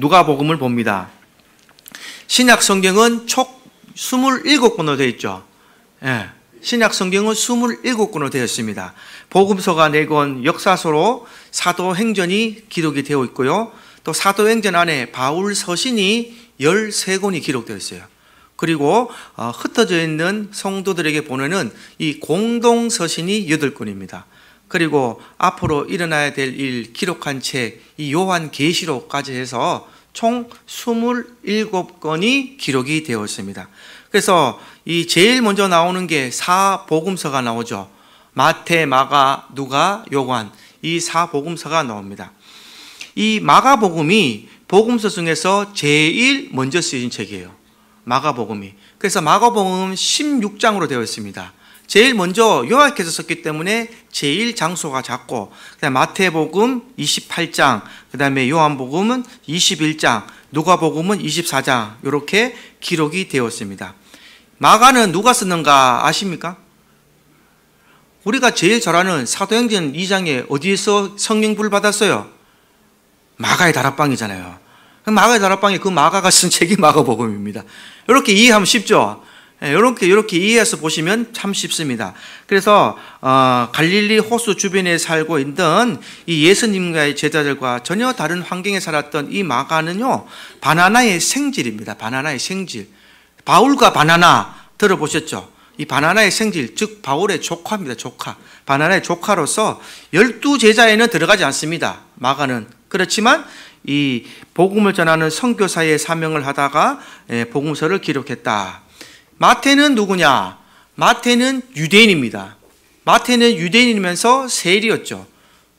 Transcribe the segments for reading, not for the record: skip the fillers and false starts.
누가복음을 봅니다. 신약 성경은 총 27권으로 되어 있죠. 예. 신약 성경은 27권으로 되어 있습니다. 복음서가 4권, 역사서로 사도행전이 기록이 되어 있고요. 또 사도행전 안에 바울 서신이 13권이 기록되어 있어요. 그리고 흩어져 있는 성도들에게 보내는 이 공동서신이 8권입니다. 그리고 앞으로 일어나야 될 일 기록한 책, 이 요한계시록까지 해서 총 27권이 기록이 되어 있습니다. 그래서 이 제일 먼저 나오는 게 4복음서가 나오죠. 마태, 마가, 누가, 요한, 이 4복음서가 나옵니다. 이 마가복음이 복음서 중에서 제일 먼저 쓰인 책이에요. 마가복음이. 그래서 마가복음은 16장으로 되어 있습니다. 제일 먼저 요약해서 썼기 때문에 제일 장소가 작고, 그다음에 마태복음 28장, 그다음에 요한복음은 21장, 누가복음은 24장 이렇게 기록이 되었습니다. 마가는 누가 썼는가 아십니까? 우리가 제일 잘 아는 사도행전 2장에 어디에서 성령불 받았어요? 마가의 다락방이잖아요. 마가의 다락방에 그 마가가 쓴 책이 마가복음입니다. 이렇게 이해하면 쉽죠? 이렇게 이해해서 보시면 참 쉽습니다. 그래서 갈릴리 호수 주변에 살고 있던 이 예수님과의 제자들과 전혀 다른 환경에 살았던 이 마가는요, 바나나의 생질입니다. 바나나의 생질. 바울과 바나나 들어보셨죠? 이 바나나의 생질, 즉 바울의 조카입니다. 조카. 바나나의 조카로서 12제자에는 들어가지 않습니다. 마가는. 그렇지만 이 복음을 전하는 선교사의 사명을 하다가 복음서를 기록했다. 마태는 누구냐? 마태는 유대인입니다. 마태는 유대인이면서 세리였죠.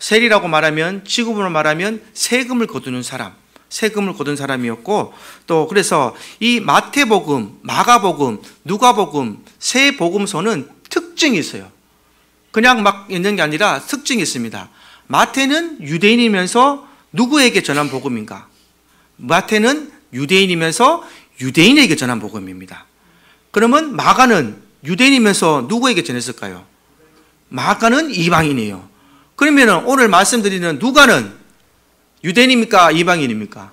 세리라고 말하면, 지금으로 말하면 세금을 거두는 사람, 세금을 거둔 사람이었고, 또 그래서 이 마태복음, 마가복음, 누가복음 세 복음서는 특징이 있어요. 그냥 막 있는 게 아니라 특징이 있습니다. 마태는 유대인이면서 누구에게 전한 복음인가? 마태는 유대인이면서 유대인에게 전한 복음입니다. 그러면 마가는 유대인이면서 누구에게 전했을까요? 마가는 이방인이에요. 그러면 오늘 말씀드리는 누가는 유대인입니까? 이방인입니까?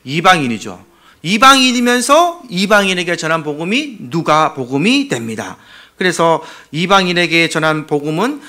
이방인이죠. 이방인이면서 이방인에게 전한 복음이 누가복음이 됩니다. 그래서 이방인에게 전한 복음은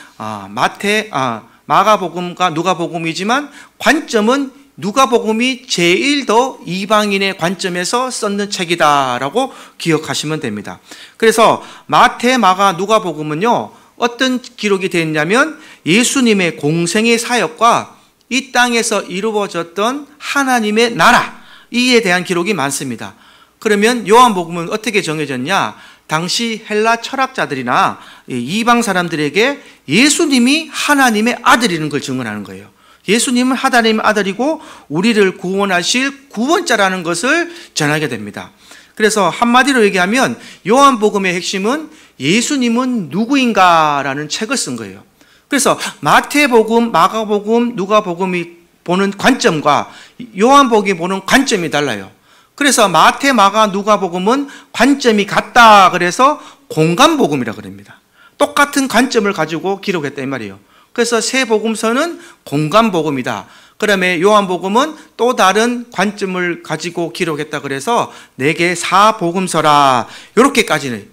마가복음과 누가복음이지만 관점은 누가복음이 제일 더 이방인의 관점에서 썼는 책이다라고 기억하시면 됩니다. 그래서 마태, 마가, 누가복음은요, 어떤 기록이 되어 있냐면 예수님의 공생의 사역과 이 땅에서 이루어졌던 하나님의 나라, 이에 대한 기록이 많습니다. 그러면 요한복음은 어떻게 정해졌냐? 당시 헬라 철학자들이나 이방 사람들에게 예수님이 하나님의 아들이라는 걸 증언하는 거예요. 예수님은 하나님의 아들이고 우리를 구원하실 구원자라는 것을 전하게 됩니다. 그래서 한마디로 얘기하면 요한복음의 핵심은 예수님은 누구인가라는 책을 쓴 거예요. 그래서 마태복음, 마가복음, 누가복음이 보는 관점과 요한복음이 보는 관점이 달라요. 그래서 마태, 마가, 누가복음은 관점이 같다 그래서 공관복음이라고 그럽니다. 똑같은 관점을 가지고 기록했다 이 말이에요. 그래서 세 복음서는 공관복음이다. 그다음에 요한복음은 또 다른 관점을 가지고 기록했다 그래서 4개 4복음서라. 이렇게까지는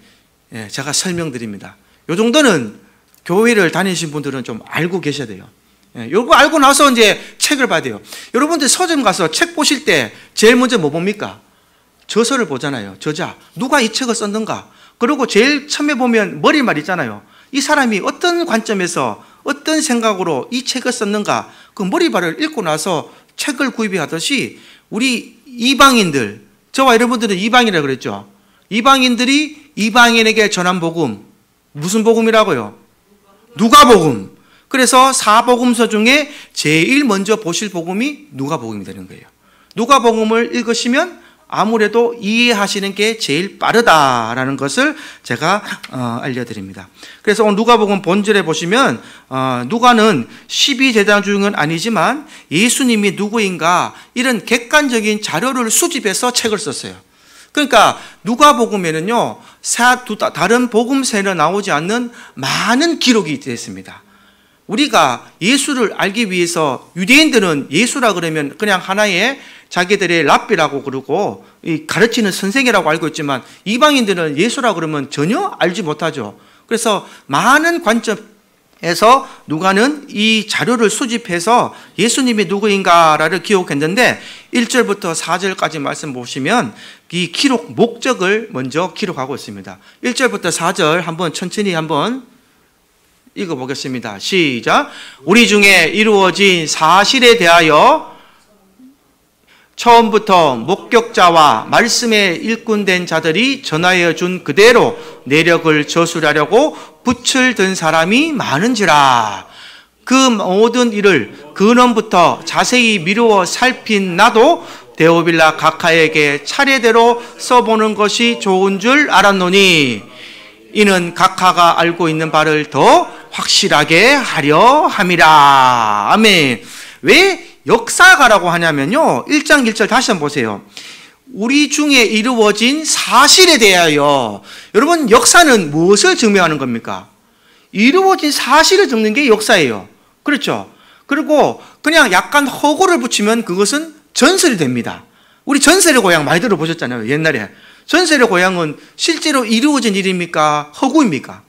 제가 설명드립니다. 이 정도는 교회를 다니신 분들은 좀 알고 계셔야 돼요. 이거 알고 나서 이제 책을 봐야 돼요. 여러분들 서점 가서 책 보실 때 제일 먼저 뭐 봅니까? 저서를 보잖아요. 저자. 누가 이 책을 썼는가? 그리고 제일 처음에 보면 머리말 있잖아요. 이 사람이 어떤 관점에서 어떤 생각으로 이 책을 썼는가? 그 머리말을 읽고 나서 책을 구입하듯이 우리 이방인들, 저와 여러분들은 이방인이라고 그랬죠. 이방인들이 이방인에게 전한 복음, 무슨 복음이라고요? 누가복음. 그래서 4복음서 중에 제일 먼저 보실 복음이 누가복음이 되는 거예요. 누가복음을 읽으시면 아무래도 이해하시는 게 제일 빠르다라는 것을 제가 알려드립니다. 그래서 오늘 누가복음 본절에 보시면 누가는 12제자 중은 아니지만 예수님이 누구인가 이런 객관적인 자료를 수집해서 책을 썼어요. 그러니까 누가복음에는요, 다른 복음서에는 나오지 않는 많은 기록이 되어 있습니다. 우리가 예수를 알기 위해서 유대인들은 예수라 그러면 그냥 하나의 자기들의 랍비라고 그러고 가르치는 선생이라고 알고 있지만 이방인들은 예수라 그러면 전혀 알지 못하죠. 그래서 많은 관점에서 누가는 이 자료를 수집해서 예수님이 누구인가를 기록했는데 1절부터 4절까지 말씀 보시면 이 기록 목적을 먼저 기록하고 있습니다. 1절부터 4절 한번 천천히 한번 읽어보겠습니다. 시작. 우리 중에 이루어진 사실에 대하여 처음부터 목격자와 말씀에 일꾼된 자들이 전하여 준 그대로 내력을 저술하려고 붓을 든 사람이 많은지라. 그 모든 일을 근원부터 자세히 미루어 살핀 나도 데오빌라 각하에게 차례대로 써보는 것이 좋은 줄 알았노니 이는 각하가 알고 있는 바를 더 확실하게 하려 함이라. 아멘. 왜 역사가라고 하냐면요, 1장 1절 다시 한번 보세요. 우리 중에 이루어진 사실에 대하여. 여러분, 역사는 무엇을 증명하는 겁니까? 이루어진 사실을 적는 게 역사예요. 그렇죠? 그리고 그냥 약간 허구를 붙이면 그것은 전설이 됩니다. 우리 전설의 고향 많이 들어보셨잖아요, 옛날에. 전설의 고향은 실제로 이루어진 일입니까? 허구입니까?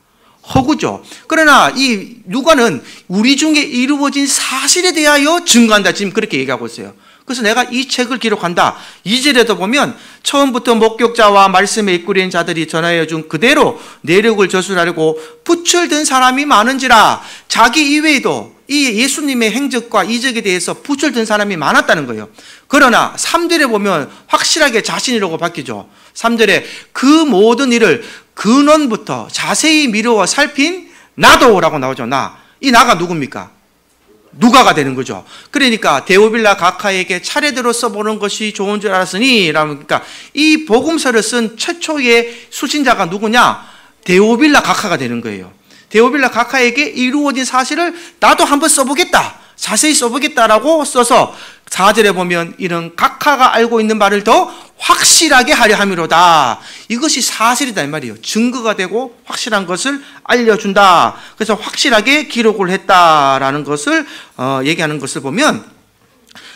허구죠. 그러나 이 누가는 우리 중에 이루어진 사실에 대하여 증거한다, 지금 그렇게 얘기하고 있어요. 그래서 내가 이 책을 기록한다. 2절에도 보면 처음부터 목격자와 말씀에 이끌린 자들이 전하여 준 그대로 내력을 저술하려고 붓을 든 사람이 많은지라. 자기 이외에도 이 예수님의 행적과 이적에 대해서 붓을 든 사람이 많았다는 거예요. 그러나 3절에 보면 확실하게 자신이라고 바뀌죠. 3절에 그 모든 일을 근원부터 자세히 미루어 살핀 나도라고 나오죠. 이 나가 누굽니까? 누가가 되는 거죠. 그러니까 데오빌라 각하에게 차례대로 써보는 것이 좋은 줄 알았으니, 그러니까 이 복음서를 쓴 최초의 수신자가 누구냐? 데오빌라 각하가 되는 거예요. 데오빌라 각하에게 이루어진 사실을 나도 한번 써보겠다, 자세히 써보겠다라고 써서 4절에 보면 이런 각하가 알고 있는 바를 더 확실하게 하려 함이로다. 이것이 사실이다 이 말이에요. 증거가 되고 확실한 것을 알려준다. 그래서 확실하게 기록을 했다라는 것을 얘기하는 것을 보면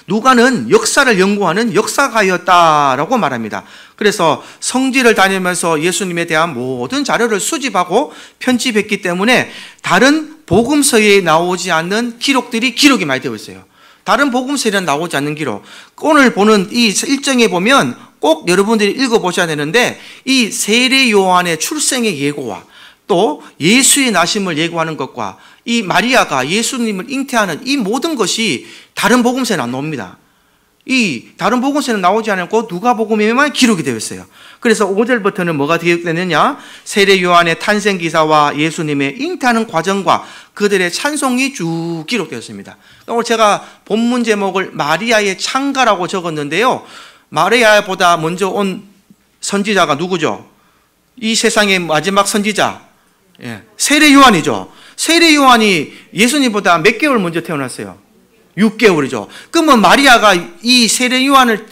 누가는 역사를 연구하는 역사가였다라고 말합니다. 그래서 성지를 다니면서 예수님에 대한 모든 자료를 수집하고 편집했기 때문에 다른 복음서에 나오지 않는 기록이 많이 되어 있어요. 다른 복음서에는 나오지 않는 기록. 오늘 보는 이 일정에 보면 꼭 여러분들이 읽어보셔야 되는데, 이 세례 요한의 출생의 예고와 또 예수의 나심을 예고하는 것과 이 마리아가 예수님을 잉태하는 이 모든 것이 다른 복음서에는 안 나옵니다. 이 다른 복음서에는 나오지 않고 누가복음에만 기록이 되어 있어요. 그래서 5절부터는 뭐가 기록되느냐? 세례 요한의 탄생 기사와 예수님의 잉태하는 과정과 그들의 찬송이 쭉 기록되었습니다. 오늘 제가 본문 제목을 마리아의 창가라고 적었는데요. 마리아보다 먼저 온 선지자가 누구죠? 이 세상의 마지막 선지자, 세례 요한이죠. 세례 요한이 예수님보다 몇 개월 먼저 태어났어요? 6개월이죠. 그러면 마리아가 이 세례 요한을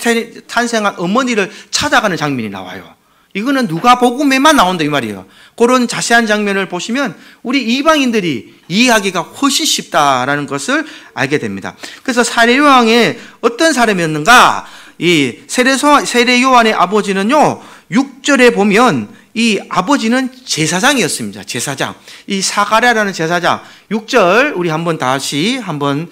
탄생한 어머니를 찾아가는 장면이 나와요. 이거는 누가복음에만 나온다 이 말이에요. 그런 자세한 장면을 보시면 우리 이방인들이 이해하기가 훨씬 쉽다라는 것을 알게 됩니다. 그래서 세례 요한이 어떤 사람이었는가? 이 세례 요한의 아버지는요, 6절에 보면 이 아버지는 제사장이었습니다. 제사장. 이 사가랴라는 제사장. 6절 우리 다시 한번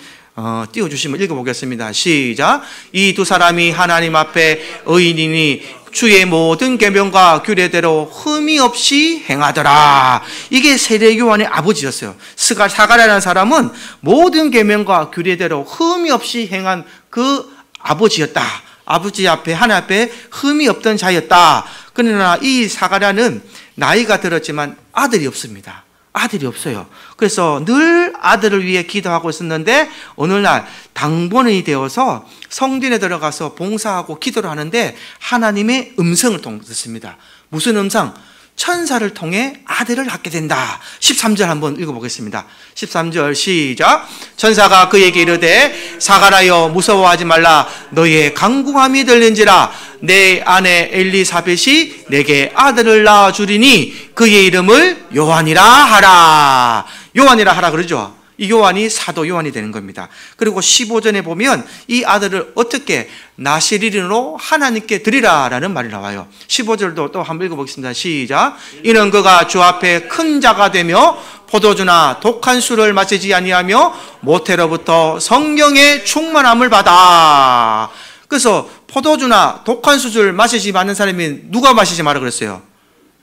띄워주시면 읽어보겠습니다. 시작. 이 두 사람이 하나님 앞에 의인이니 주의 모든 계명과 규례대로 흠이 없이 행하더라. 이게 세례 요한의 아버지였어요. 사가랴라는 사람은 모든 계명과 규례대로 흠이 없이 행한 그 아버지였다. 아버지 앞에, 하나님 앞에 흠이 없던 자였다. 그러나 이 사가랴는 나이가 들었지만 아들이 없습니다. 아들이 없어요. 그래서 늘 아들을 위해 기도하고 있었는데 어느 날 당번이 되어서 성전에 들어가서 봉사하고 기도를 하는데 하나님의 음성을 듣습니다. 무슨 음성? 천사를 통해 아들을 낳게 된다. 13절 한번 읽어보겠습니다. 13절 시작. 천사가 그에게 이르되 사가랴여 무서워하지 말라. 너의 강구함이 들린지라. 내 아내 엘리사벳이 내게 아들을 낳아 주리니 그의 이름을 요한이라 하라. 요한이라 하라 그러죠. 이 요한이 사도 요한이 되는 겁니다. 그리고 15절에 보면 이 아들을 어떻게 나시린으로 하나님께 드리라라는 말이 나와요. 15절도 또 한번 읽어보겠습니다. 시작. 이는 그가 주 앞에 큰 자가 되며 포도주나 독한 술을 마시지 아니하며 모태로부터 성령의 충만함을 받아. 그래서 포도주나 독한 술을 마시지 않는 사람이 누가 마시지 마라 그랬어요?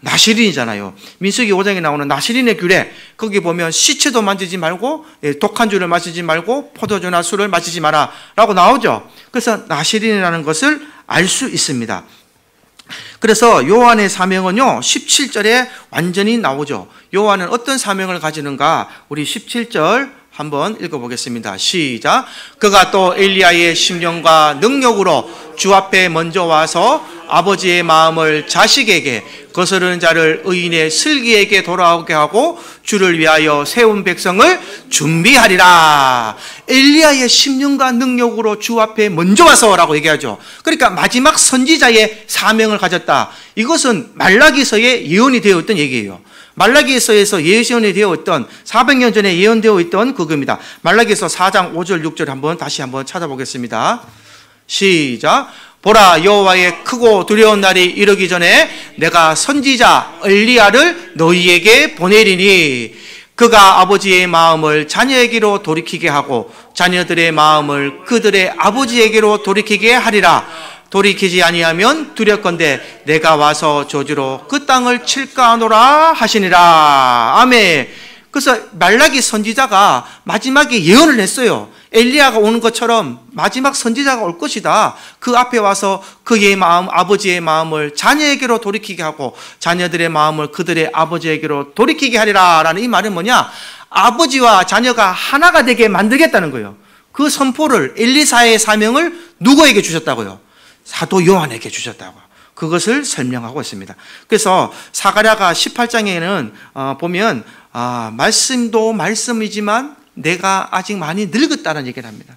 나시린이잖아요. 민수기 5장에 나오는 나시린의 규례, 거기 보면 시체도 만지지 말고 독한 주를 마시지 말고 포도주나 술을 마시지 마라 라고 나오죠. 그래서 나시린이라는 것을 알 수 있습니다. 그래서 요한의 사명은요 17절에 완전히 나오죠. 요한은 어떤 사명을 가지는가? 우리 17절 한번 읽어보겠습니다. 시작. 그가 또 엘리야의 심령과 능력으로 주 앞에 먼저 와서 아버지의 마음을 자식에게, 거스르는 자를 의인의 슬기에게 돌아오게 하고 주를 위하여 세운 백성을 준비하리라. 엘리야의 심령과 능력으로 주 앞에 먼저 와서라고 얘기하죠. 그러니까 마지막 선지자의 사명을 가졌다. 이것은 말라기서에 예언이 되어 있던 얘기예요. 말라기서에서 예언이 되어 있던 400년 전에 예언되어 있던 그겁니다. 말라기서 4장 5절 6절 다시 한번 찾아보겠습니다. 시작. 보라, 여호와의 크고 두려운 날이 이르기 전에 내가 선지자 엘리야를 너희에게 보내리니 그가 아버지의 마음을 자녀에게로 돌이키게 하고 자녀들의 마음을 그들의 아버지에게로 돌이키게 하리라. 돌이키지 아니하면 두렵건대 내가 와서 저주로 그 땅을 칠까 하노라 하시니라. 아멘. 그래서 말라기 선지자가 마지막에 예언을 했어요. 엘리야가 오는 것처럼 마지막 선지자가 올 것이다. 그 앞에 와서 그의 마음, 아버지의 마음을 자녀에게로 돌이키게 하고 자녀들의 마음을 그들의 아버지에게로 돌이키게 하리라 라는 이 말은 뭐냐? 아버지와 자녀가 하나가 되게 만들겠다는 거예요. 그 선포를 엘리사의 사명을 누구에게 주셨다고요? 사도 요한에게 주셨다고. 그것을 설명하고 있습니다. 그래서 사가랴가 18장에는 보면 말씀도 말씀이지만 내가 아직 많이 늙었다는 얘기를 합니다.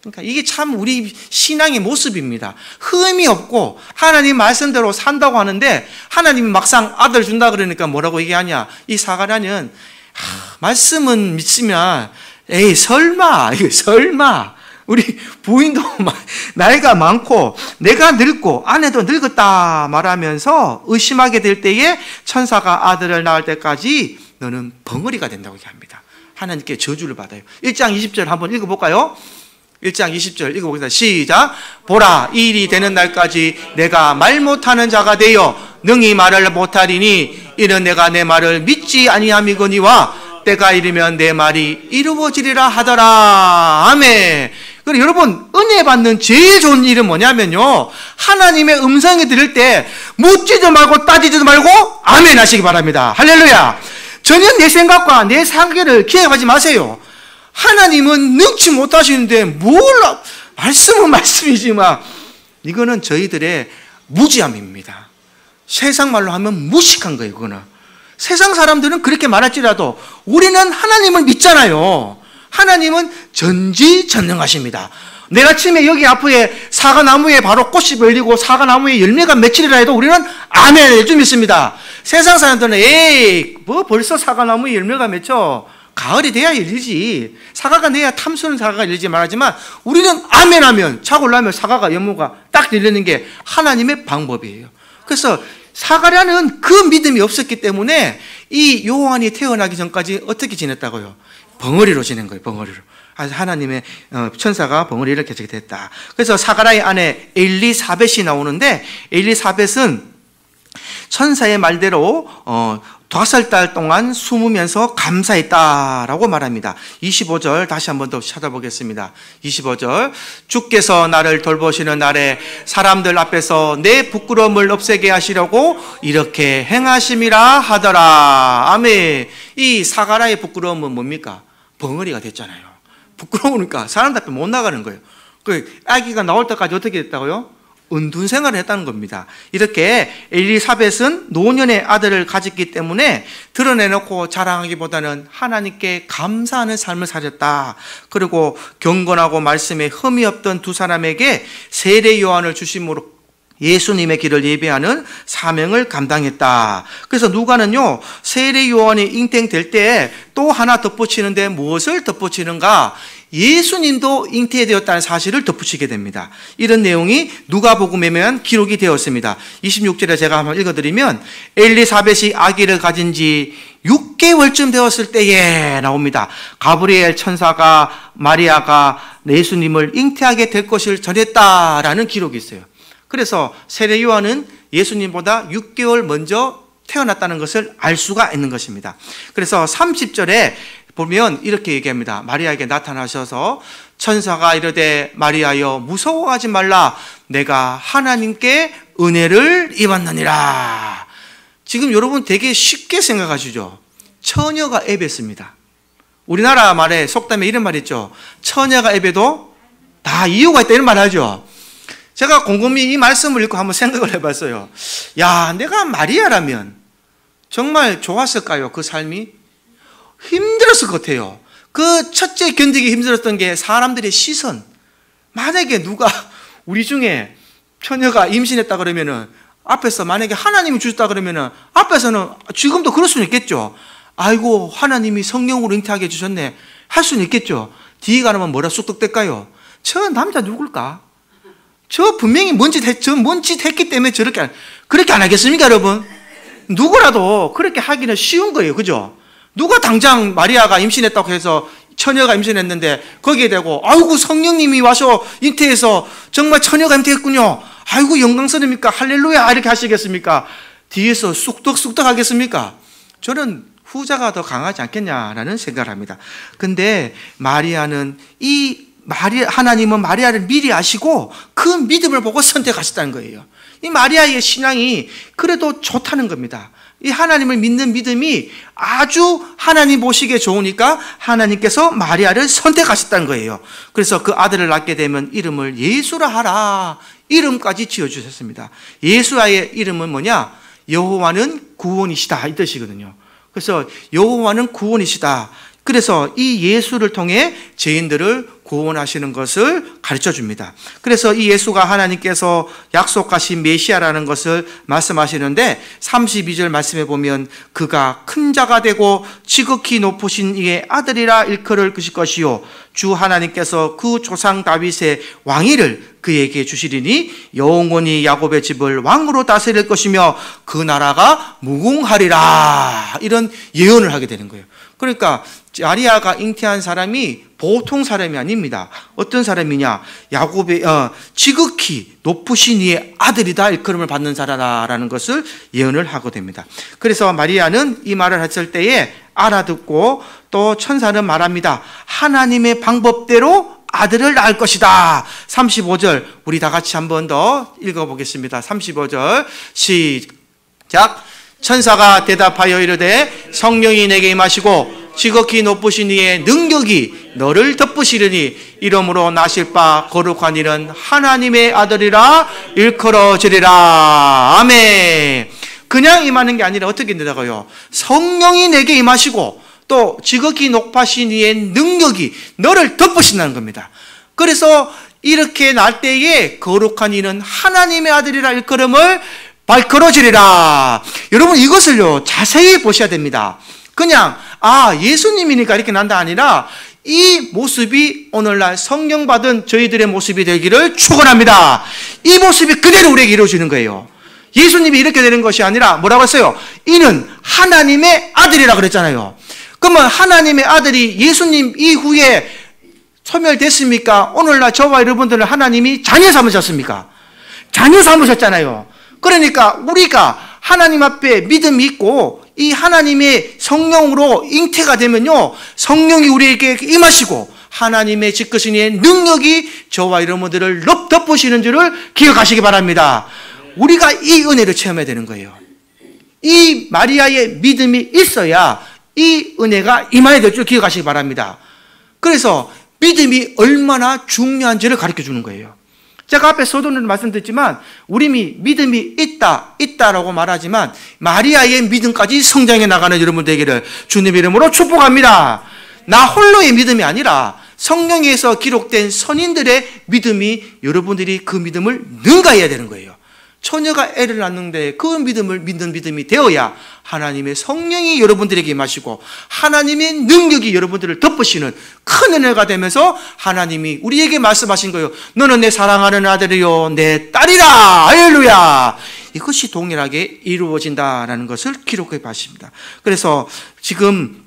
그러니까 이게 참 우리 신앙의 모습입니다. 흠이 없고 하나님 말씀대로 산다고 하는데 하나님이 막상 아들 준다 그러니까 뭐라고 얘기하냐? 이 사가랴는 말씀은 믿으면 에이 설마 우리 부인도 나이가 많고 내가 늙고 아내도 늙었다 말하면서 의심하게 될 때에 천사가 아들을 낳을 때까지 너는 벙어리가 된다고 얘기합니다. 하나님께 저주를 받아요. 1장 20절 한번 읽어볼까요? 1장 20절 읽어보겠습니다. 시작. 보라, 이 일이 되는 날까지 내가 말 못하는 자가 되어 능히 말을 못하리니 이는 내가 내 말을 믿지 아니함이거니와 때가 이르면 내 말이 이루어지리라 하더라. 아멘. 그리고 여러분, 은혜 받는 제일 좋은 일은 뭐냐면요, 하나님의 음성이 들을 때 묻지도 말고 따지지도 말고 아멘 하시기 바랍니다. 할렐루야. 전혀 내 생각과 내 상계를 기억하지 마세요. 하나님은 능치 못하시는데 말씀은 말씀이지만 이거는 저희들의 무지함입니다. 세상 말로 하면 무식한 거예요. 그거는 세상 사람들은 그렇게 말할지라도 우리는 하나님을 믿잖아요. 하나님은 전지전능하십니다. 내일 아침에 여기 앞에 사과나무에 바로 꽃이 열리고 사과나무에 열매가 맺히리라 해도 우리는 아멘 좀 믿습니다. 세상 사람들은 에이 뭐 벌써 사과나무에 열매가 맺혀, 가을이 돼야 열리지, 사과가 내야 탐스러운 사과가 열리지 말하지만 우리는 아멘 하면 차고 나면 사과가 연모가 딱 열리는 게 하나님의 방법이에요. 그래서 사가랴는 그 믿음이 없었기 때문에 이 요한이 태어나기 전까지 어떻게 지냈다고요? 벙어리로 지낸 거예요. 벙어리로. 하나님의 천사가 벙어리를 이렇게 됐다. 그래서 사가랴의 아내 엘리사벳이 나오는데, 엘리사벳은 천사의 말대로 5살 동안 숨으면서 감사했다라고 말합니다. 25절 다시 한 번 더 찾아보겠습니다. 25절. 주께서 나를 돌보시는 날에 사람들 앞에서 내 부끄러움을 없애게 하시려고 이렇게 행하심이라 하더라. 아멘. 이 사가랴의 부끄러움은 뭡니까? 벙어리가 됐잖아요. 부끄러우니까 사람들 앞에 못 나가는 거예요. 그 아기가 나올 때까지 어떻게 됐다고요? 은둔 생활을 했다는 겁니다. 이렇게 엘리사벳은 노년의 아들을 가졌기 때문에 드러내놓고 자랑하기보다는 하나님께 감사하는 삶을 살았다. 그리고 경건하고 말씀에 흠이 없던 두 사람에게 세례 요한을 주심으로 예수님의 길을 예배하는 사명을 감당했다. 그래서 누가는요, 세례 요한이 잉태될 때 또 하나 덧붙이는데 무엇을 덧붙이는가? 예수님도 잉태되었다는 사실을 덧붙이게 됩니다. 이런 내용이 누가복음에만 기록이 되었습니다. 26절에 제가 한번 읽어드리면 엘리사벳이 아기를 가진 지 6개월쯤 되었을 때에 나옵니다. 가브리엘 천사가 마리아가 예수님을 잉태하게 될 것을 전했다라는 기록이 있어요. 그래서 세례 요한은 예수님보다 6개월 먼저 태어났다는 것을 알 수가 있는 것입니다. 그래서 30절에 보면 이렇게 얘기합니다. 마리아에게 나타나셔서 천사가 이르되 마리아여 무서워하지 말라 내가 하나님께 은혜를 입었느니라. 지금 여러분 되게 쉽게 생각하시죠? 처녀가 애뱉습니다. 우리나라 말에 속담에 이런 말 있죠. 처녀가 애뱉어도 다 이유가 있다 이런 말 하죠. 제가 곰곰이 이 말씀을 읽고 한번 생각을 해봤어요. 야, 내가 마리아라면 정말 좋았을까요? 그 삶이? 힘들었을 것 같아요. 그 첫째 견디기 힘들었던 게 사람들의 시선. 만약에 누가 우리 중에 처녀가 임신했다 그러면은 앞에서 만약에 하나님이 주셨다 그러면은 앞에서는 지금도 그럴 수는 있겠죠. 아이고 하나님이 성령으로 잉태하게 해주셨네 할 수는 있겠죠. 뒤에 가면 뭐라 쑥덕댈까요? 저 남자 누굴까? 저 분명히 뭔 짓 했기 때문에 그렇게 안 하겠습니까 여러분? 누구라도 그렇게 하기는 쉬운 거예요. 그죠? 누가 당장 마리아가 임신했다고 해서 처녀가 임신했는데 거기에 대고 아이고 성령님이 와서 잉태해서 정말 처녀가 잉태했군요. 아이고 영광스럽습니까? 할렐루야 이렇게 하시겠습니까? 뒤에서 쑥덕쑥덕 하겠습니까? 저는 후자가 더 강하지 않겠냐라는 생각을 합니다. 근데 하나님은 마리아를 미리 아시고 그 믿음을 보고 선택하셨다는 거예요. 이 마리아의 신앙이 그래도 좋다는 겁니다. 이 하나님을 믿는 믿음이 아주 하나님 보시기에 좋으니까 하나님께서 마리아를 선택하셨다는 거예요. 그래서 그 아들을 낳게 되면 이름을 예수라 하라. 이름까지 지어주셨습니다. 예수의 이름은 뭐냐? 여호와는 구원이시다 이 뜻이거든요. 그래서 여호와는 구원이시다. 그래서 이 예수를 통해 죄인들을 구원하시는 것을 가르쳐 줍니다. 그래서 이 예수가 하나님께서 약속하신 메시아라는 것을 말씀하시는데 32절 말씀해 보면 그가 큰 자가 되고 지극히 높으신 이의 아들이라 일컬을 것이요 주 하나님께서 그 조상 다윗의 왕위를 그에게 주시리니 영원히 야곱의 집을 왕으로 다스릴 것이며 그 나라가 무궁하리라. 이런 예언을 하게 되는 거예요. 그러니까 마리아가 잉태한 사람이 보통 사람이 아닙니다. 어떤 사람이냐? 야곱의 지극히 높으신 이의 아들이다 일컬음을 받는 자라라는 것을 예언을 하게 됩니다. 그래서 마리아는 이 말을 했을 때에 알아듣고 또 천사는 말합니다. 하나님의 방법대로 아들을 낳을 것이다. 35절 우리 다 같이 한 번 더 읽어보겠습니다. 35절 시작. 천사가 대답하여 이르되 성령이 내게 임하시고 지극히 높으신 이의 능력이 너를 덮으시리니 이러므로 나실 바 거룩한 이는 하나님의 아들이라 일컬어지리라. 아멘. 그냥 임하는 게 아니라 어떻게 된다고요? 성령이 내게 임하시고 또 지극히 높으신 이의 능력이 너를 덮으신다는 겁니다. 그래서 이렇게 날 때에 거룩한 이는 하나님의 아들이라 일컬음을 발걸어지리라. 여러분 이것을요 자세히 보셔야 됩니다. 그냥 예수님이니까 이렇게 난다 아니라 이 모습이 오늘날 성령 받은 저희들의 모습이 되기를 축원합니다. 이 모습이 그대로 우리에게 이루어지는 거예요. 예수님이 이렇게 되는 것이 아니라 뭐라고 했어요? 이는 하나님의 아들이라 그랬잖아요. 그러면 하나님의 아들이 예수님 이후에 소멸됐습니까? 오늘날 저와 여러분들은 하나님이 자녀 삼으셨습니까? 자녀 삼으셨잖아요. 그러니까 우리가 하나님 앞에 믿음이 있고 이 하나님의 성령으로 잉태가 되면요 성령이 우리에게 임하시고 하나님의 지크신 이의 능력이 저와 여러분들을 덮으시는 줄을 기억하시기 바랍니다. 우리가 이 은혜를 체험해야 되는 거예요. 이 마리아의 믿음이 있어야 이 은혜가 임하게 될 줄 기억하시기 바랍니다. 그래서 믿음이 얼마나 중요한지를 가르쳐 주는 거예요. 제가 앞에 서두는 말씀드렸지만 우리 믿음이 있다라고 말하지만 마리아의 믿음까지 성장해 나가는 여러분 되기를 주님 이름으로 축복합니다. 나 홀로의 믿음이 아니라 성령에서 기록된 선인들의 믿음이 여러분들이 그 믿음을 능가해야 되는 거예요. 처녀가 애를 낳는데 그 믿음을 믿는 믿음이 되어야 하나님의 성령이 여러분들에게 임하시고 하나님의 능력이 여러분들을 덮으시는 큰 은혜가 되면서 하나님이 우리에게 말씀하신 거예요. 너는 내 사랑하는 아들이요 내 딸이라. 할렐루야. 이것이 동일하게 이루어진다라는 것을 기록해 봤습니다. 그래서 지금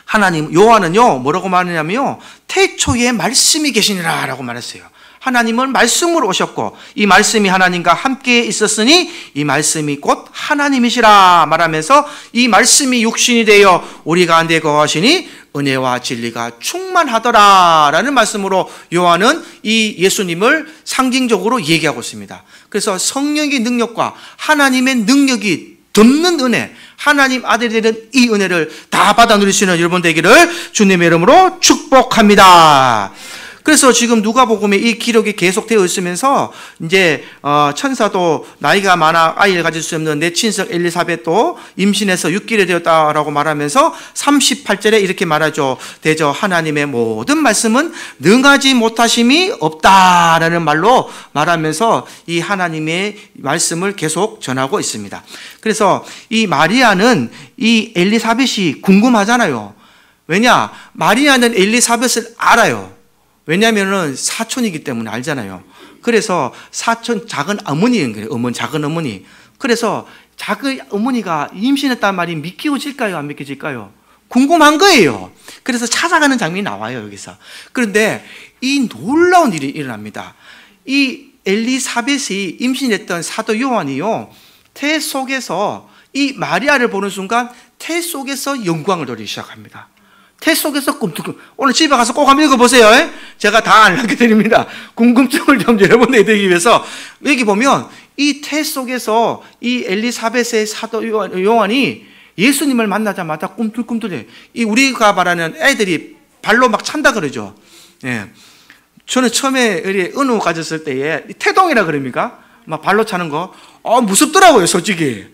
하나님, 요한은요 뭐라고 말하냐면요, 태초에 말씀이 계시니라 라고 말했어요. 하나님은 말씀으로 오셨고 이 말씀이 하나님과 함께 있었으니 이 말씀이 곧 하나님이시라 말하면서 이 말씀이 육신이 되어 우리 가운데 거하시니 은혜와 진리가 충만하더라 라는 말씀으로 요한은 이 예수님을 상징적으로 얘기하고 있습니다. 그래서 성령의 능력과 하나님의 능력이 덮는 은혜, 하나님 아들이 되는 이 은혜를 다 받아 누리시는 여러분 되기를 주님의 이름으로 축복합니다. 그래서 지금 누가복음에 이 기록이 계속되어 있으면서 이제 천사도 나이가 많아 아이를 가질 수 없는 내 친석 엘리사벳도 임신해서 6개월이 되었다라고 말하면서 38절에 이렇게 말하죠. 대저 하나님의 모든 말씀은 능하지 못하심이 없다라는 말로 말하면서 이 하나님의 말씀을 계속 전하고 있습니다. 그래서 이 마리아는 이 엘리사벳이 궁금하잖아요. 왜냐? 마리아는 엘리사벳을 알아요. 왜냐하면 사촌이기 때문에 알잖아요. 그래서 사촌 작은 어머니인 거예요. 작은 어머니. 그래서 작은 어머니가 임신했단 말이 믿겨질까요? 안 믿겨질까요? 궁금한 거예요. 그래서 찾아가는 장면이 나와요, 여기서. 그런데 이 놀라운 일이 일어납니다. 이 엘리사벳이 임신했던 사도 요한이요, 태 속에서 이 마리아를 보는 순간 태 속에서 영광을 돌리기 시작합니다. 태 속에서 꿈틀꿈. 오늘 집에 가서 꼭 한번 읽어보세요. 제가 다 알려드립니다. 궁금증을 좀 여러분들이 되기 위해서. 여기 보면 이 태 속에서 이 엘리사벳의 사도 요한이 예수님을 만나자마자 꿈틀꿈틀해요. 이 우리가 말하는 애들이 발로 막 찬다 그러죠. 예. 저는 처음에 은우 가졌을 때에 태동이라 그럽니까? 막 발로 차는 거. 무섭더라고요, 솔직히.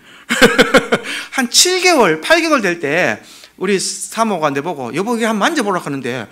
한 7개월, 8개월 될 때 우리 사모가 내보고 여보 이게 한번 만져보려고 하는데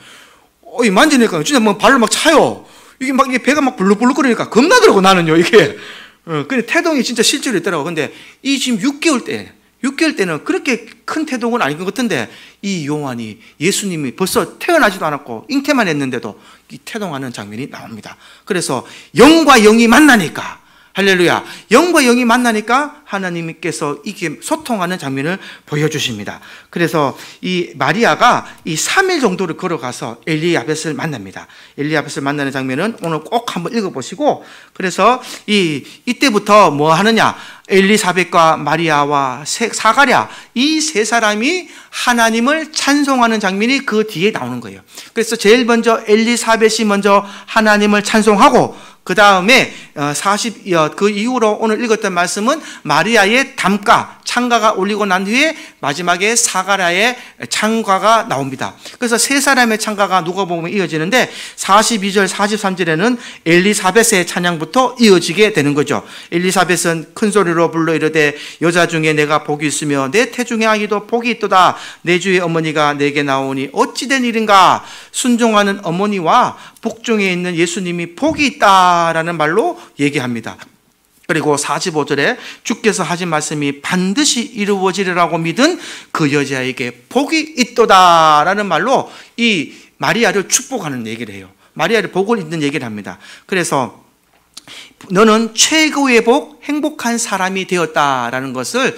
이 만지니까 진짜 뭐 발로 막 차요. 이게 막 이게 배가 막 불룩불룩거리니까 겁나더라고 나는요 이게. 근데 태동이 진짜 실제로 있더라고. 근데 이 지금 6개월 때는 그렇게 큰 태동은 아닌 것 같은데 이 요한이 예수님이 벌써 태어나지도 않았고 잉태만 했는데도 이 태동하는 장면이 나옵니다. 그래서 영과 영이 만나니까, 할렐루야, 영과 영이 만나니까 하나님께서 이게 소통하는 장면을 보여주십니다. 그래서 이 마리아가 이 3일 정도를 걸어가서 엘리야벳을 만납니다. 엘리야벳을 만나는 장면은 오늘 꼭 한번 읽어보시고, 그래서 이때부터 뭐 하느냐, 엘리사벳과 마리아와 사가랴 이 세 사람이 하나님을 찬송하는 장면이 그 뒤에 나오는 거예요. 그래서 제일 먼저 엘리사벳이 먼저 하나님을 찬송하고 그 다음에 그 이후로 오늘 읽었던 말씀은 마리아의 담가, 창가가 올리고 난 뒤에 마지막에 사가랴의 창가가 나옵니다. 그래서 세 사람의 창가가 누가복음에 이어지는데 42절, 43절에는 엘리사벳의 찬양부터 이어지게 되는 거죠. 엘리사벳은 큰 소리로 불러 이르되 여자 중에 내가 복이 있으며 내 태중의 아기도 복이 있도다. 내 주의 어머니가 내게 나오니 어찌된 일인가. 순종하는 어머니와 복중에 있는 예수님이 복이 있다라는 말로 얘기합니다. 그리고 45절에 주께서 하신 말씀이 반드시 이루어지리라고 믿은 그 여자에게 복이 있도다라는 말로 이 마리아를 축복하는 얘기를 해요. 마리아를 복을 있는 얘기를 합니다. 그래서 너는 최고의 복, 행복한 사람이 되었다라는 것을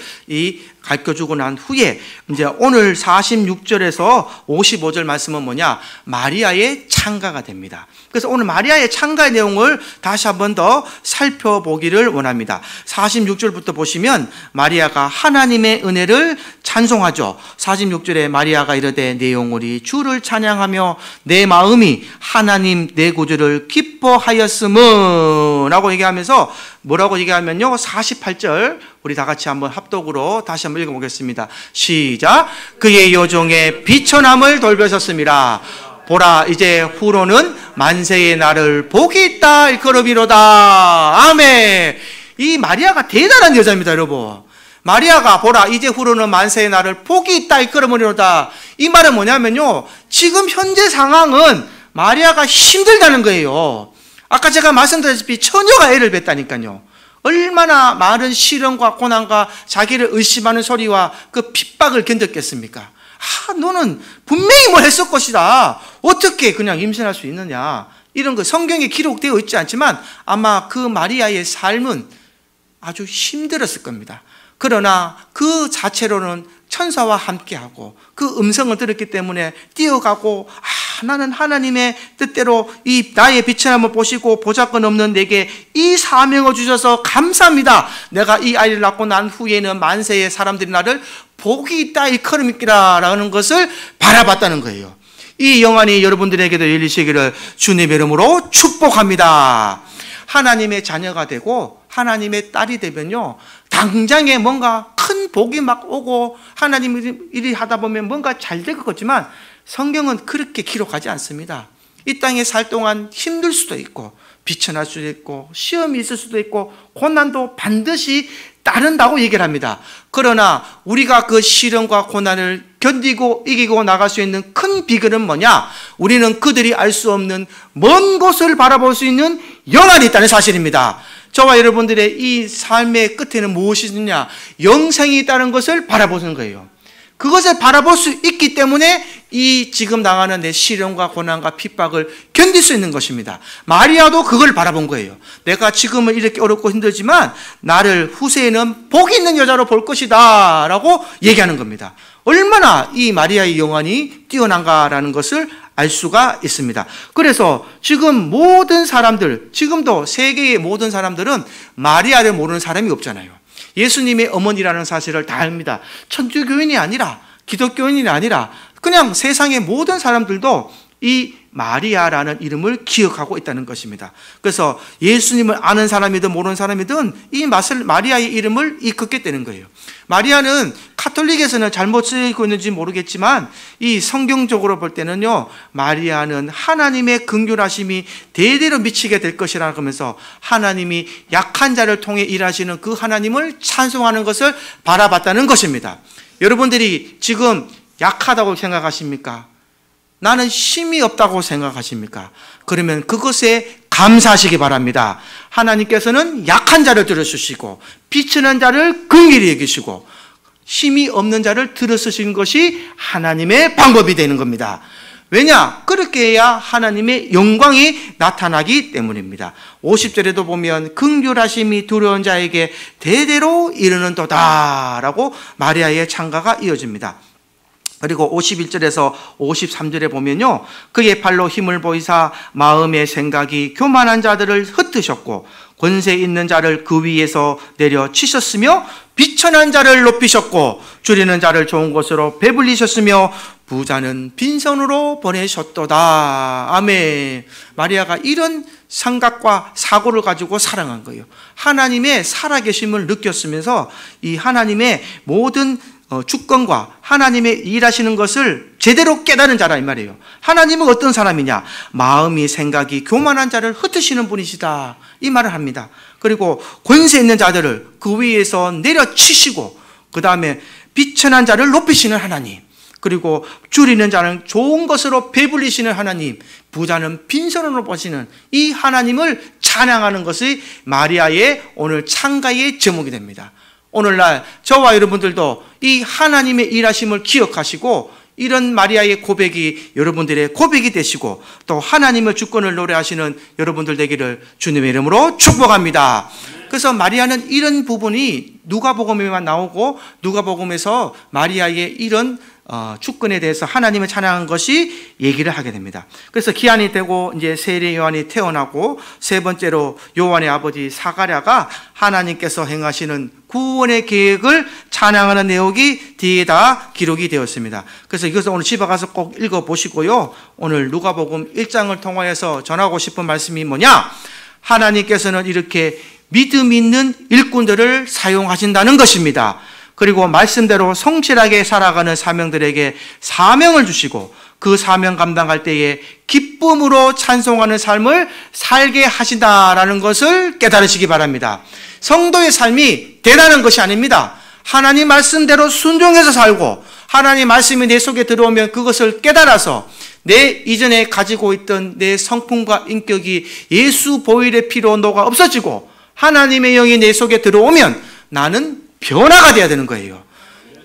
가르쳐주고 난 후에 이제 오늘 46절에서 55절 말씀은 뭐냐? 마리아의 창가가 됩니다. 그래서 오늘 마리아의 창가의 내용을 다시 한 번 더 살펴보기를 원합니다. 46절부터 보시면 마리아가 하나님의 은혜를 찬송하죠. 46절에 마리아가 이르되 내 영혼이 주를 찬양하며 내 마음이 하나님 내 구주를 기뻐하였음은 라고 얘기하면서 뭐라고 얘기하면요, 48절 우리 다 같이 한번 합독으로 다시 한번 읽어보겠습니다. 시작. 그의 여종의 비천함을 돌보셨습니다. 보라 이제 후로는 만세의 날을 복이 있다 일컬음이로다. 아멘. 이 마리아가 대단한 여자입니다, 여러분. 마리아가 보라 이제 후로는 만세의 날을 복이 있다 일컬음이로다. 이 말은 뭐냐면요, 지금 현재 상황은 마리아가 힘들다는 거예요. 아까 제가 말씀드렸다시피 처녀가 애를 뱄다니까요. 얼마나 많은 시련과 고난과 자기를 의심하는 소리와 그 핍박을 견뎠겠습니까? 너는 분명히 뭘 했을 것이다. 어떻게 그냥 임신할 수 있느냐. 이런 거 성경에 기록되어 있지 않지만 아마 그 마리아의 삶은 아주 힘들었을 겁니다. 그러나 그 자체로는 천사와 함께하고 그 음성을 들었기 때문에 뛰어가고 나는 하나님의 뜻대로 이 나의 비천함을 보시고 보잘것 없는 내게 이 사명을 주셔서 감사합니다. 내가 이 아이를 낳고 난 후에는 만세의 사람들이 나를 복이 있다 일컬음이라는 것을 바라봤다는 거예요. 이 영안이 여러분들에게도 열리시기를 주님의 이름으로 축복합니다. 하나님의 자녀가 되고 하나님의 딸이 되면요, 당장에 뭔가 큰 복이 막 오고 하나님 일이 하다 보면 뭔가 잘 될 것 같지만 성경은 그렇게 기록하지 않습니다. 이 땅에 살 동안 힘들 수도 있고 비천할 수도 있고 시험이 있을 수도 있고 고난도 반드시 따른다고 얘기를 합니다. 그러나 우리가 그 시련과 고난을 견디고 이기고 나갈 수 있는 큰 비결은 뭐냐? 우리는 그들이 알 수 없는 먼 곳을 바라볼 수 있는 영안이 있다는 사실입니다. 저와 여러분들의 이 삶의 끝에는 무엇이 있느냐? 영생이 있다는 것을 바라보는 거예요. 그것을 바라볼 수 있기 때문에 이 지금 당하는 내 시련과 고난과 핍박을 견딜 수 있는 것입니다. 마리아도 그걸 바라본 거예요. 내가 지금은 이렇게 어렵고 힘들지만 나를 후세에는 복 있는 여자로 볼 것이다 라고 얘기하는 겁니다. 얼마나 이 마리아의 영안이 뛰어난가라는 것을 알 수가 있습니다. 그래서 지금 모든 사람들, 지금도 세계의 모든 사람들은 마리아를 모르는 사람이 없잖아요. 예수님의 어머니라는 사실을 다 압니다. 천주교인이 아니라 기독교인이 아니라 그냥 세상의 모든 사람들도 이 마리아라는 이름을 기억하고 있다는 것입니다. 그래서 예수님을 아는 사람이든 모르는 사람이든 이 마리아의 이름을 일컫게 되는 거예요. 마리아는 카톨릭에서는 잘못 쓰이고 있는지 모르겠지만 이 성경적으로 볼 때는요, 마리아는 하나님의 긍휼하심이 대대로 미치게 될 것이라고 하면서 하나님이 약한 자를 통해 일하시는 그 하나님을 찬송하는 것을 바라봤다는 것입니다. 여러분들이 지금 약하다고 생각하십니까? 나는 힘이 없다고 생각하십니까? 그러면 그것에 감사하시기 바랍니다. 하나님께서는 약한 자를 들어주시고 비천한 자를 긍휼히 여기시고 힘이 없는 자를 들어쓰신 것이 하나님의 방법이 되는 겁니다. 왜냐? 그렇게 해야 하나님의 영광이 나타나기 때문입니다. 50절에도 보면 긍휼하심이 두려운 자에게 대대로 이르는도다 라고 마리아의 찬가가 이어집니다. 그리고 51절에서 53절에 보면요, 그의 팔로 힘을 보이사 마음의 생각이 교만한 자들을 흩으셨고 권세 있는 자를 그 위에서 내려 치셨으며 비천한 자를 높이셨고 줄이는 자를 좋은 것으로 배불리셨으며 부자는 빈손으로 보내셨도다. 아멘. 마리아가 이런 생각과 사고를 가지고 살아간 거예요. 하나님의 살아계심을 느꼈으면서 이 하나님의 모든 주권과 하나님의 일하시는 것을 제대로 깨달은 자라 이 말이에요. 하나님은 어떤 사람이냐? 마음이 생각이 교만한 자를 흩으시는 분이시다 이 말을 합니다. 그리고 권세 있는 자들을 그 위에서 내려치시고 그 다음에 비천한 자를 높이시는 하나님, 그리고 줄이는 자는 좋은 것으로 배불리시는 하나님, 부자는 빈손으로 보시는 이 하나님을 찬양하는 것이 마리아의 오늘 찬가의 제목이 됩니다. 오늘날 저와 여러분들도 이 하나님의 일하심을 기억하시고 이런 마리아의 고백이 여러분들의 고백이 되시고 또 하나님의 주권을 노래하시는 여러분들 되기를 주님의 이름으로 축복합니다. 그래서 마리아는 이런 부분이 누가복음에만 나오고 누가복음에서 마리아의 이런 주권에 대해서 하나님을 찬양한 것이 얘기를 하게 됩니다. 그래서 기한이 되고 이제 세례 요한이 태어나고 세 번째로 요한의 아버지 사가랴가 하나님께서 행하시는 구원의 계획을 찬양하는 내용이 뒤에다 기록이 되었습니다. 그래서 이것을 오늘 집에 가서 꼭 읽어보시고요. 오늘 누가복음 1장을 통하여서 전하고 싶은 말씀이 뭐냐? 하나님께서는 이렇게 믿음 있는 일꾼들을 사용하신다는 것입니다. 그리고 말씀대로 성실하게 살아가는 사명들에게 사명을 주시고 그 사명 감당할 때에 기쁨으로 찬송하는 삶을 살게 하신다라는 것을 깨달으시기 바랍니다. 성도의 삶이 대단한 것이 아닙니다. 하나님 말씀대로 순종해서 살고 하나님 말씀이 내 속에 들어오면 그것을 깨달아서 내 이전에 가지고 있던 내 성품과 인격이 예수 보혈의 피로 녹아 없어지고 하나님의 영이 내 속에 들어오면 나는 변화가 돼야 되는 거예요.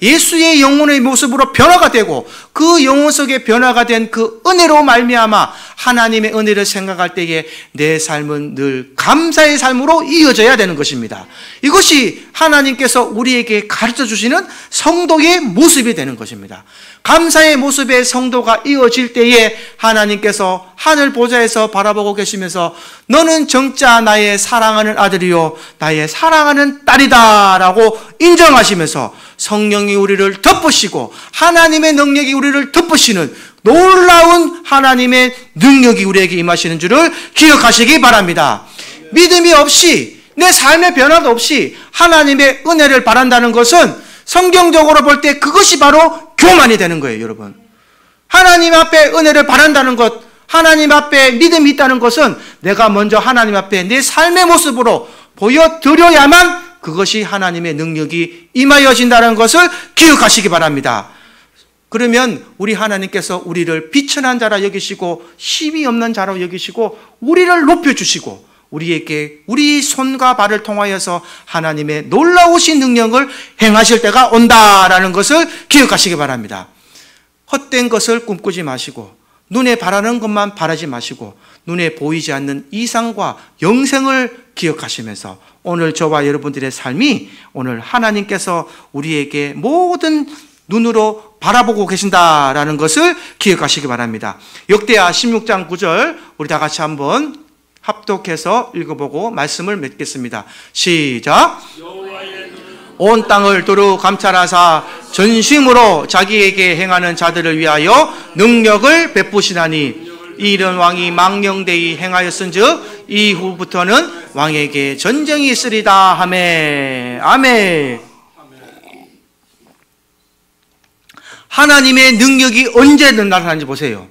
예수의 영혼의 모습으로 변화가 되고 그 영혼 속에 변화가 된 그 은혜로 말미암아 하나님의 은혜를 생각할 때에 내 삶은 늘 감사의 삶으로 이어져야 되는 것입니다. 이것이 하나님께서 우리에게 가르쳐 주시는 성도의 모습이 되는 것입니다. 감사의 모습의 성도가 이어질 때에 하나님께서 하늘 보좌에서 바라보고 계시면서 너는 정짜 나의 사랑하는 아들이요 나의 사랑하는 딸이다 라고 인정하시면서 성령이 우리를 덮으시고 하나님의 능력이 우리를 덮으시는 놀라운 하나님의 능력이 우리에게 임하시는 줄을 기억하시기 바랍니다. 믿음이 없이 내 삶의 변화도 없이 하나님의 은혜를 바란다는 것은 성경적으로 볼 때 그것이 바로 교만이 되는 거예요, 여러분. 하나님 앞에 은혜를 바란다는 것, 하나님 앞에 믿음이 있다는 것은 내가 먼저 하나님 앞에 내 삶의 모습으로 보여드려야만 그것이 하나님의 능력이 임하여진다는 것을 기억하시기 바랍니다. 그러면 우리 하나님께서 우리를 비천한 자라 여기시고 힘이 없는 자로 여기시고 우리를 높여주시고 우리에게 우리 손과 발을 통하여서 하나님의 놀라우신 능력을 행하실 때가 온다라는 것을 기억하시기 바랍니다. 헛된 것을 꿈꾸지 마시고 눈에 바라는 것만 바라지 마시고 눈에 보이지 않는 이상과 영생을 기억하시면서 오늘 저와 여러분들의 삶이 오늘 하나님께서 우리에게 모든 눈으로 바라보고 계신다라는 것을 기억하시기 바랍니다. 역대하 16장 9절 우리 다 같이 한번 합독해서 읽어보고 말씀을 맺겠습니다. 시작. 온 땅을 두루 감찰하사 전심으로 자기에게 행하는 자들을 위하여 능력을 베푸시나니 이런 왕이 망령되이 행하였은즉 이후부터는 왕에게 전쟁이 있으리다 하매. 아멘. 하나님의 능력이 언제 나타나는지 보세요.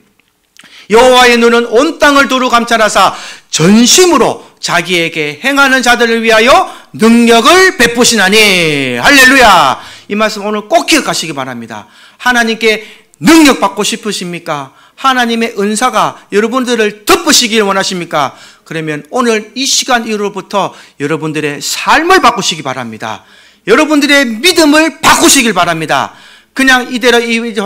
여호와의 눈은 온 땅을 두루 감찰하사 전심으로 자기에게 행하는 자들을 위하여 능력을 베푸시나니. 할렐루야. 이 말씀 오늘 꼭 기억하시기 바랍니다. 하나님께 능력 받고 싶으십니까? 하나님의 은사가 여러분들을 덮으시길 원하십니까? 그러면 오늘 이 시간 이후로부터 여러분들의 삶을 바꾸시기 바랍니다. 여러분들의 믿음을 바꾸시길 바랍니다. 그냥 이대로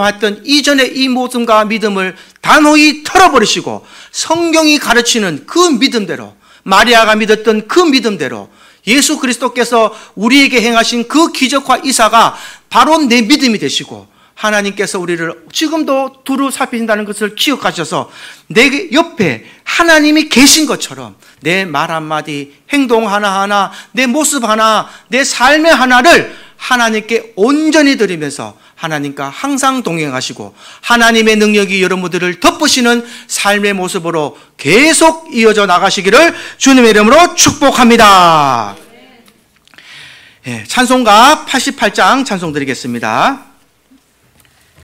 했던 이전의 이 모습과 믿음을 단호히 털어버리시고 성경이 가르치는 그 믿음대로, 마리아가 믿었던 그 믿음대로 예수 그리스도께서 우리에게 행하신 그 기적과 이사가 바로 내 믿음이 되시고 하나님께서 우리를 지금도 두루 살피신다는 것을 기억하셔서 내 옆에 하나님이 계신 것처럼 내 말 한마디, 행동 하나하나, 내 모습 하나, 내 삶의 하나를 하나님께 온전히 드리면서 하나님과 항상 동행하시고 하나님의 능력이 여러분들을 덮으시는 삶의 모습으로 계속 이어져 나가시기를 주님의 이름으로 축복합니다. 찬송가 88장 찬송 드리겠습니다.